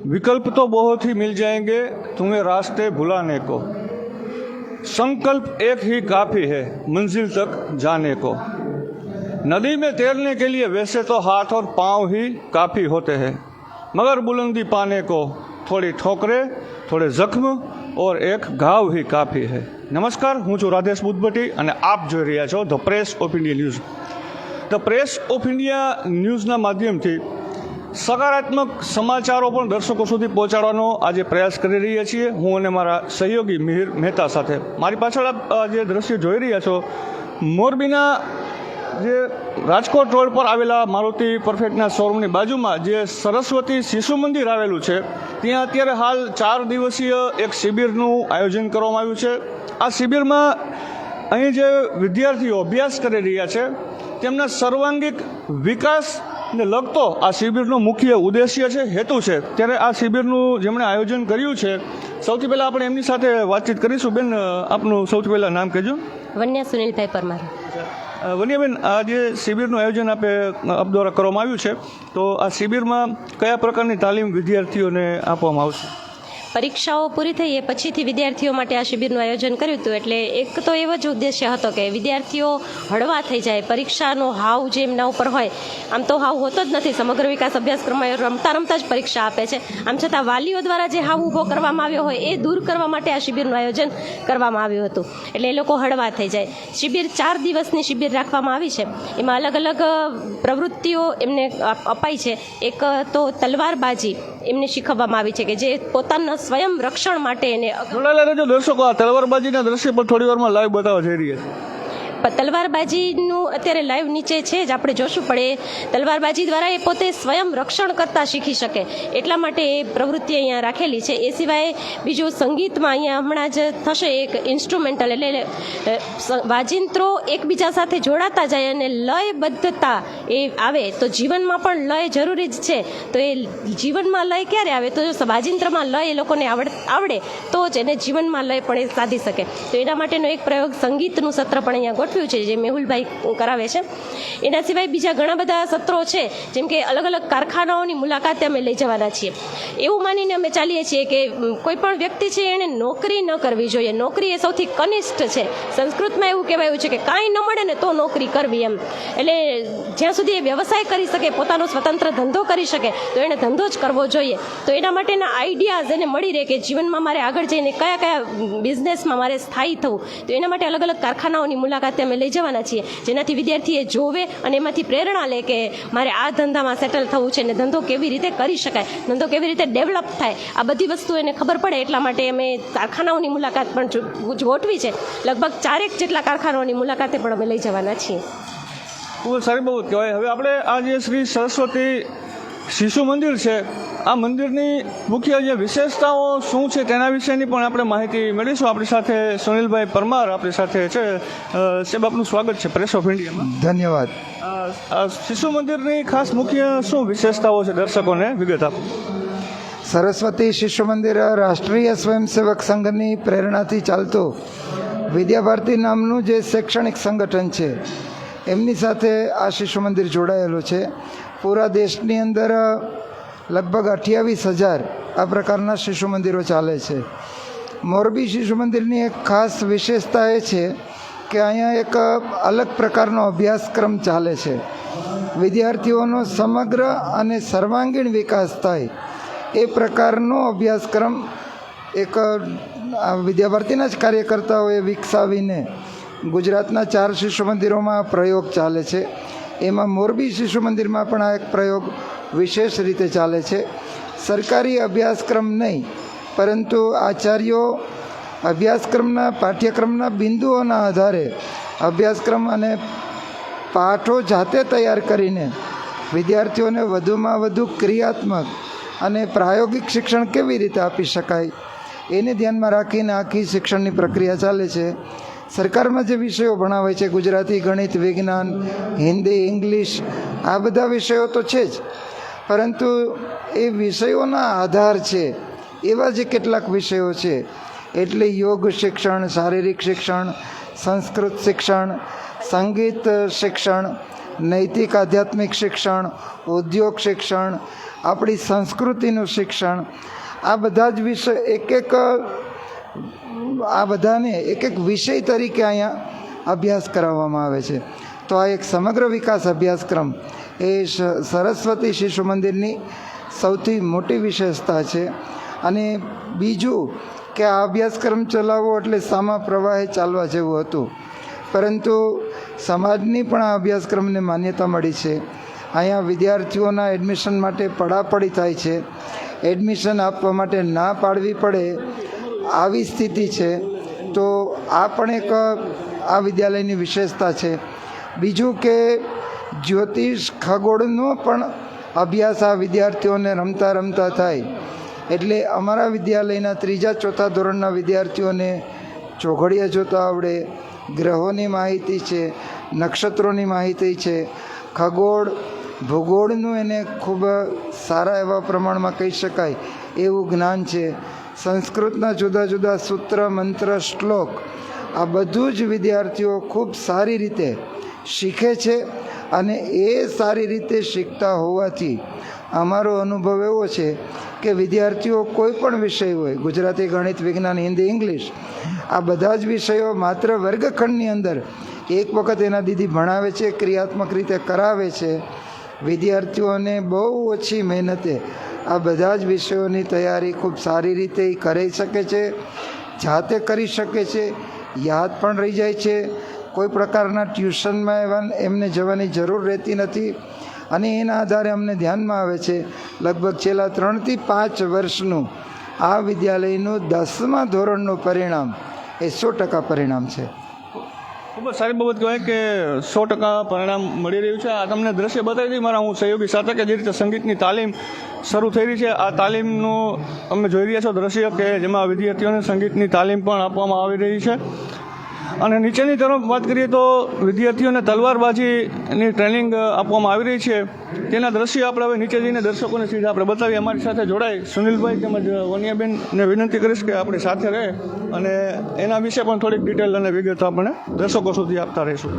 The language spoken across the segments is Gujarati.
विकल्प तो बहुत ही मिल जाएंगे तुम्हें रास्ते भुलाने को, संकल्प एक ही काफ़ी है मंजिल तक जाने को। नदी में तैरने के लिए वैसे तो हाथ और पाँव ही काफ़ी होते हैं, मगर बुलंदी पाने को थोड़ी ठोकरें, थोड़े जख्म और एक घाव ही काफ़ी है। नमस्कार, હું છું રાધેશ બુદ્ધભટ્ટી અને આપ જોઈ રહ્યા છો the press of India news. The press of India ન્યૂઝના માધ્યમથી સકારાત્મક સમાચારો પણ દર્શકો સુધી પહોંચાડવાનો આજે પ્રયાસ કરી રહ્યા છીએ, હું અને મારા સહયોગી મિહિર મહેતા સાથે। મારી પાછળ આપ જે દ્રશ્ય જોઈ રહ્યા છો, મોરબીના જે રાજકોટ રોડ પર આવેલા મારુતિ પરફેક્ટના શોરૂમની બાજુમાં જે સરસ્વતી શિશુ મંદિર આવેલું છે, ત્યાં અત્યારે હાલ 4 દિવસીય એક શિબિરનું આયોજન કરવામાં આવ્યું છે। આ શિબિરમાં અહીં જે વિદ્યાર્થીઓ અભ્યાસ કરી રહ્યા છે તેમના સર્વાંગીક વિકાસને લગતો આ શિબિરનો મુખ્ય ઉદ્દેશ્ય છે, હેતુ છે। ત્યારે આ શિબિરનું જેમણે આયોજન કર્યું છે, સૌથી પહેલાં આપણે એમની સાથે વાતચીત કરીશું। બેન, આપનું સૌથી પહેલાં નામ કહેજો। વન્યા સુનિલભાઈ પરમાર। વન્યાબેન, આ જે શિબિરનું આયોજન આપ દ્વારા કરવામાં આવ્યું છે, તો આ શિબિરમાં કયા પ્રકારની તાલીમ વિદ્યાર્થીઓને આપવામાં આવશે? પરીક્ષાઓ પૂરી થઈ એ પછીથી વિદ્યાર્થીઓ માટે આ શિબિરનું આયોજન કર્યું હતું। એટલે એક તો એવો જ ઉદ્દેશ્ય હતો કે વિદ્યાર્થીઓ હળવા થઈ જાય, પરીક્ષાનો હાવ જે એમના ઉપર હોય, આમ તો હાવ હોતો જ નથી, સમગ્ર વિકાસ અભ્યાસક્રમમાં રમતા રમતા જ પરીક્ષા આપે છે, આમ છતાં વાલીઓ દ્વારા જે હાવ ઊભો કરવામાં આવ્યો હોય એ દૂર કરવા માટે આ શિબિરનું આયોજન કરવામાં આવ્યું હતું, એટલે એ લોકો હળવા થઈ જાય। શિબિર 4 દિવસની શિબિર રાખવામાં આવી છે, એમાં અલગ અલગ પ્રવૃત્તિઓ એમને અપાઈ છે। એક તો તલવારબાજી એમને શીખવવામાં આવી છે કે જે પોતાના સ્વયં રક્ષણ માટે એને જોડાયેલા રહેજો દર્શકો, આ તલવારબાજીના દ્રશ્ય પણ થોડી વારમાં લાઈવ બતાવવા જઈ રહ્યા છે। તલવારબાજીનું અત્યારે લાઈવ નીચે છે જ, આપણે જોશું, પણ એ તલવારબાજી દ્વારા એ પોતે સ્વયં રક્ષણ કરતા શીખી શકે એટલા માટે એ પ્રવૃત્તિ અહીંયા રાખેલી છે। એ સિવાય બીજું સંગીતમાં અહીંયા હમણાં જ થશે એક ઇન્સ્ટ્રુમેન્ટલ, એટલે વાજિંત્રો એકબીજા સાથે જોડાતા જાય અને લયબદ્ધતા એ આવે તો જીવનમાં પણ લય જરૂરી જ છે। તો એ જીવનમાં લય ક્યારે આવે? તો જો વાજિંત્રમાં લય એ લોકોને આવડે તો જ એને જીવનમાં લય પણ એ સાધી શકે। તો એના માટેનો એક પ્રયોગ સંગીતનું સત્ર પણ અહીંયા ગોઠવ્યું છે, જે મેહુલભાઈ કરાવે છે। એના સિવાય બીજા ઘણા બધા સત્રો છે, જેમ કે અલગ અલગ કારખાનાઓની મુલાકાતે અમે લઈ જવાના છીએ। એવું માનીને અમે ચાલીએ છીએ કે કોઈ પણ વ્યક્તિ છે એણે નોકરી ન કરવી જોઈએ, નોકરી એ સૌથી કનિષ્ઠ છે। સંસ્કૃતમાં એવું કહેવાયું છે કે કાંઈ ન મળે ને તો નોકરી કરવી એમ, એટલે જ્યાં સુધી એ વ્યવસાય કરી શકે, પોતાનો સ્વતંત્ર ધંધો કરી શકે તો એણે ધંધો જ કરવો જોઈએ। તો એના માટેના આઈડિયાઝ એને મળી રહે કે જીવનમાં મારે આગળ જઈને કયા કયા બિઝનેસમાં મારે સ્થાયી થવું, તો એના માટે અલગ અલગ કારખાનાઓની મુલાકાતે અમે લઈ જવાના છીએ, જેનાથી વિદ્યાર્થી એ જોવે અને એમાંથી પ્રેરણા લે કે મારે આ ધંધામાં સેટલ થવું છે ને ધંધો કેવી રીતે કરી શકાય, ધંધો કેવી રીતે ડેવલપ થાય, આ બધી વસ્તુ એને ખબર પડે એટલા માટે અમે કારખાનાઓની મુલાકાત પણ ગોઠવી છે। લગભગ 4 જેટલા કારખાનાઓની મુલાકાતે પણ અમે લઈ જવાના છીએ। ખૂબ સારી બાબત કહેવાય। હવે આપણે આ જે શ્રી સરસ્વતી શિશુ મંદિર છે, આ મંદિરની મુખ્ય જે વિશેષતાઓ શું છે તેના વિશેની પણ આપણે માહિતી મેળવીશું। આપણી સાથે સુનિલભાઈ પરમાર આપણી સાથે છે। સાહેબ, આપનું સ્વાગત છે પ્રેસ ઓફ ઇન્ડિયામાં। ધન્યવાદ। આ શિશુ મંદિરની ખાસ મુખ્ય શું વિશેષતાઓ છે, દર્શકોને વિગત આપો। સરસ્વતી શિશુ મંદિર રાષ્ટ્રીય સ્વયંસેવક સંઘની પ્રેરણાથી ચાલતું વિદ્યાભારતી નામનું જે શૈક્ષણિક સંગઠન છે, એમની સાથે આ શિશુ મંદિર જોડાયેલું છે। પૂરા દેશની અંદર લગભગ 28,000 આ પ્રકારના શિશુ મંદિરો ચાલે છે। મોરબી શિશુ મંદિરની એક ખાસ વિશેષતા એ છે કે અહીંયા એક અલગ પ્રકારનો અભ્યાસક્રમ ચાલે છે। વિદ્યાર્થીઓનો સમગ્ર અને સર્વાંગીણ વિકાસ થાય એ પ્રકારનો અભ્યાસક્રમ એક વિદ્યાભારતીના જ કાર્યકર્તાઓએ વિકસાવીને ગુજરાતના 4 શિશુ મંદિરોમાં પ્રયોગ ચાલે છે। એમાં મોરબી શિશુ મંદિરમાં પણ આ એક પ્રયોગ વિશેષ રીતે ચાલે છે। સરકારી અભ્યાસક્રમ નહીં, પરંતુ આચાર્યો અભ્યાસક્રમના પાઠ્યક્રમના બિંદુઓના આધારે અભ્યાસક્રમ અને પાઠો જાતે તૈયાર કરીને વિદ્યાર્થીઓને વધુમાં વધુ ક્રિયાત્મક અને પ્રાયોગિક શિક્ષણ કેવી રીતે આપી શકાય એને ધ્યાનમાં રાખીને આખી શિક્ષણની પ્રક્રિયા ચાલે છે। સરકારમાં જે વિષયો ભણાવે છે, ગુજરાતી, ગણિત, વિજ્ઞાન, હિન્દી, ઇંગ્લિશ, આ બધા વિષયો તો છે જ, પરંતુ એ વિષયોના આધાર છે એવા જે કેટલાક વિષયો છે, એટલે યોગ શિક્ષણ, શારીરિક શિક્ષણ, સંસ્કૃત શિક્ષણ, સંગીત શિક્ષણ, નૈતિક આધ્યાત્મિક શિક્ષણ, ઉદ્યોગ શિક્ષણ, આપણી સંસ્કૃતિનું શિક્ષણ, આ બધા જ વિષય આ બધાને એક વિષય તરીકે અહીંયા અભ્યાસ કરાવવામાં આવે છે. તો આ એક સમગ્ર વિકાસ અભ્યાસક્રમ એ સરસ્વતી શિશુ મંદિરની સૌથી મોટી વિશેષતા છે. અને બીજું કે આ અભ્યાસક્રમ ચલાવવો એટલે સામા પ્રવાહે ચાલવા જેવું હતું, પરંતુ સમાજની પણ આ અભ્યાસક્રમને માન્યતા મળી છે. અહીંયા વિદ્યાર્થીઓના એડમિશન માટે પડાપડી થાય છે. એડમિશન આપવા માટે ના પાડવી પડે આવી સ્થિતિ છે. તો આ પણ એક આ વિદ્યાલયની વિશેષતા છે. બીજું કે જ્યોતિષ ખગોળનો પણ અભ્યાસ આ વિદ્યાર્થીઓને રમતા રમતા થાય. એટલે અમારા વિદ્યાલયના 3-4 ધોરણના વિદ્યાર્થીઓને ચોઘડિયા જોતા આવડે, ગ્રહોની માહિતી છે, નક્ષત્રોની માહિતી છે, ખગોળ ભૂગોળનું એને ખૂબ સારા એવા પ્રમાણમાં કહી શકાય એવું જ્ઞાન છે. સંસ્કૃતના જુદા જુદા સૂત્ર, મંત્ર, શ્લોક આ બધું જ વિદ્યાર્થીઓ ખૂબ સારી રીતે શીખે છે. અને એ સારી રીતે શીખતા હોવાથી અમારો અનુભવ એવો છે કે વિદ્યાર્થીઓ કોઈ પણ વિષય હોય, ગુજરાતી, ગણિત, વિજ્ઞાન, હિન્દી, ઇંગ્લિશ, આ બધા જ વિષયો માત્ર વર્ગખંડની અંદર એક વખત એના દીદી ભણાવે છે, ક્રિયાત્મક રીતે કરાવે છે. વિદ્યાર્થીઓને બહુ ઓછી મહેનતે આ બધા જ વિષયોની તૈયારી ખૂબ સારી રીતે કરી શકે છે, જાતે કરી શકે છે, યાદ પણ રહી જાય છે. કોઈ પ્રકારના ટ્યુશનમાં એમને જવાની જરૂર રહેતી નથી. અને એના આધારે અમને ધ્યાનમાં આવે છે લગભગ છેલ્લા 3 થી 5 વર્ષનું આ વિદ્યાલયનું 10મા ધોરણનું પરિણામ એ 100% પરિણામ છે. ખૂબ જ સારી બાબત કહેવાય કે 100% પરિણામ મળી રહ્યું છે. આ તમને દ્રશ્ય બતાવી દઈ મારા હું સહયોગી સાથે કે જે રીતે સંગીતની તાલીમ શરૂ થઈ રહી છે. આ તાલીમનું અમે જોઈ રહ્યા છો દ્રશ્ય કે જેમાં વિદ્યાર્થીઓને સંગીતની તાલીમ પણ આપવામાં આવી રહી છે. અને નીચેની તરફ વાત કરીએ તો વિદ્યાર્થીઓને તલવારબાજીની ટ્રેનિંગ આપવામાં આવી રહી છે. તેના દ્રશ્ય આપણે હવે નીચે જઈને દર્શકોને સીધા આપણે બતાવીએ. અમારી સાથે જોડાય સુનિલભાઈ તેમજ વનિયાબેનને વિનંતી કરીશ કે આપણી સાથે રહે અને એના વિશે પણ થોડીક ડિટેલ અને વિગત આપણે દર્શકો સુધી આપતા રહીશું.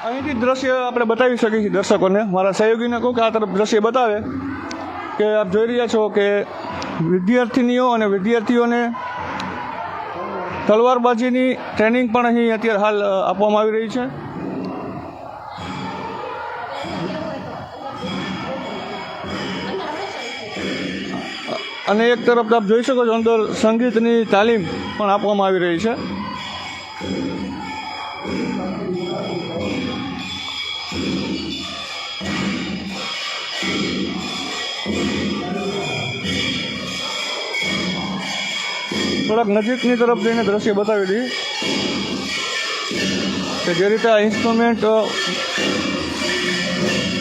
અહીંથી દ્રશ્ય આપણે બતાવી શકીએ છીએ દર્શકોને. મારા સહયોગીને કહું કે આ તરફ દ્રશ્ય બતાવે કે આપ જોઈ રહ્યા છો કે વિદ્યાર્થીનીઓ અને વિદ્યાર્થીઓને તલવારબાજીની ટ્રેનિંગ પણ અહીં અત્યારે હાલ આપવામાં આવી રહી છે. અને એક તરફ આપ જોઈ શકો છો અંદર સંગીતની તાલીમ પણ આપવામાં આવી રહી છે. થોડાક નજીકની તરફ જઈને દ્રશ્ય બતાવી દઈએ કે જે રીતે આ ઇન્સ્ટ્રુમેન્ટ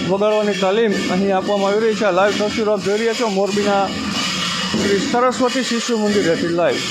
વગાડવાની તાલીમ અહીં આપવામાં આવી રહી છે. આ લાઈવ તસવીરો આપ જોઈ રહ્યા છો મોરબીના શ્રી સરસ્વતી શિશુ મંદિરેથી લાઈવ.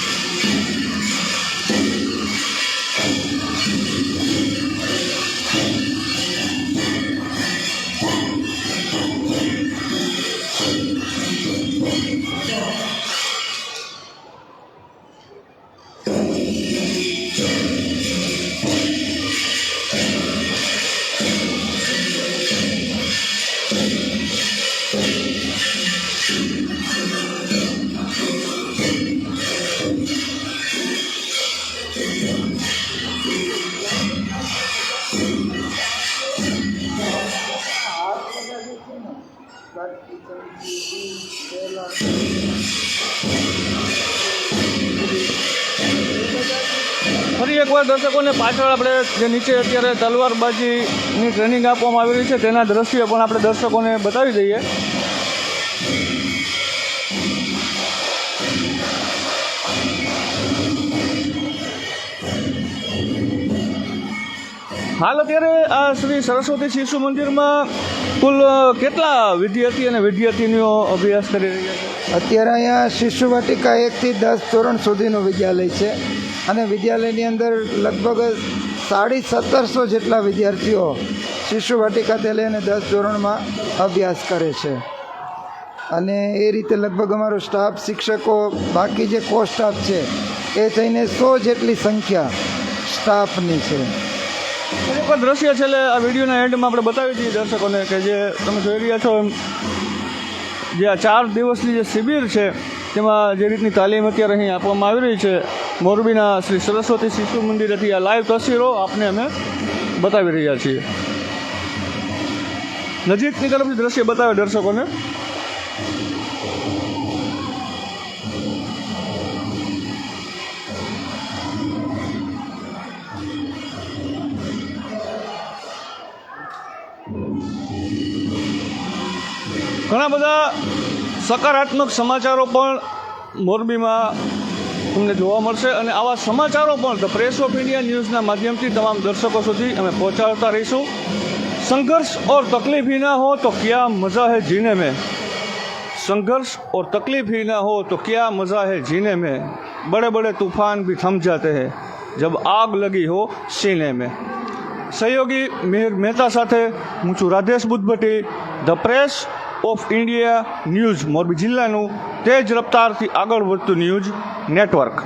ફરી એકવાર દર્શકોને પાછળ આપણે જે નીચે અત્યારે તલવારબાજીની ટ્રેનિંગ આપવામાં આવી રહી છે તેના દ્રશ્યો પણ આપણે દર્શકોને બતાવી દઈએ. હાલ અત્યારે આ શ્રી સરસ્વતી શિશુ મંદિરમાં કુલ કેટલા વિદ્યાર્થી અને વિદ્યાર્થીનીઓ અભ્યાસ કરી રહ્યા છે? અત્યારે અહીંયા શિશુ વાટિકા 1 થી 10 ધોરણ સુધીનું વિદ્યાલય છે. અને વિદ્યાલયની અંદર લગભગ 1750 જેટલા વિદ્યાર્થીઓ શિશુ વાટિકાથી લઈને 10 ધોરણમાં અભ્યાસ કરે છે. અને એ રીતે લગભગ અમારો સ્ટાફ, શિક્ષકો, બાકી જે કો સ્ટાફ છે એ થઈને 100 જેટલી સંખ્યા સ્ટાફની છે. એક વાર દ્રશ્ય છેલ્લે આ વિડીયોના એન્ડમાં આપણે બતાવી દઈએ દર્શકોને કે જે તમે જોઈ રહ્યા છો એમ જે આ 4 દિવસની જે શિબિર છે તેમાં જે રીતની તાલીમ અત્યારે અહીં આપવામાં આવી રહી છે મોરબીના શ્રી સરસ્વતી શિશુ મંદિરેથી આ લાઈવ તસવીરો આપને અમે બતાવી રહ્યા છીએ. નજીકની તરફથી દ્રશ્ય બતાવે દર્શકોને. ઘણા બધા સકારાત્મક સમાચારો પણ મોરબીમાં તમને જોવા મળશે અને આવા સમાચારો પણ ધ પ્રેસ ઓફ ઇન્ડિયા ન્યૂઝના માધ્યમથી તમામ દર્શકો સુધી અમે પહોંચાડતા રહીશું. संघर्ष और तकलीफ ही ना हो तो क्या मज़ा है जीने में, संघर्ष और तकलीफ ही ना हो तो क्या मज़ा है जीने में, बड़े बड़े तूफान भी थम जाते हैं जब आग लगी हो सीने में. सहयोगी मिहिर મહેતા સાથે હું છું Radhesh Budhbhatti, the press of India news Morbi જિલ્લાનું તેજ રફતારથી આગળ વધતું ન્યૂઝ નેટવર્ક.